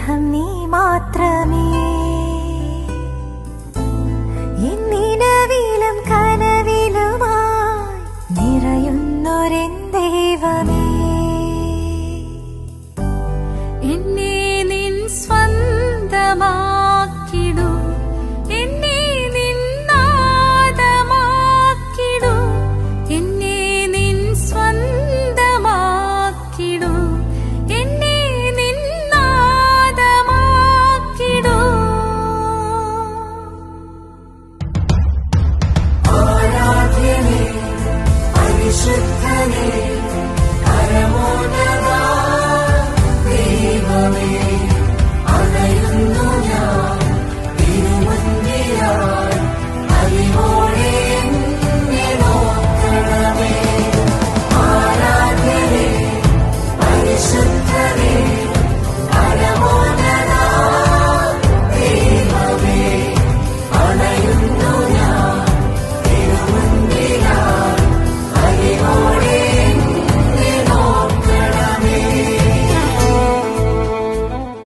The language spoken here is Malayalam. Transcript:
സ്നേഹം നീ മാത്രമേ. എന്നിനവിലും കനവിലുമായി നിറയുന്നൊരെൻ ദൈവമേ, എന്നെ നിൻ സ്വന്തമാക്കിടൂ, എന്നെ നിൻ നാദമാക്കിടൂ, എന്നെ നിൻ സ്വന്തമാക്കിടൂ, എന്നെ നിൻ നാദമാക്കിടൂ. ആരാധ്യനേ പരിശുദ്ധനേ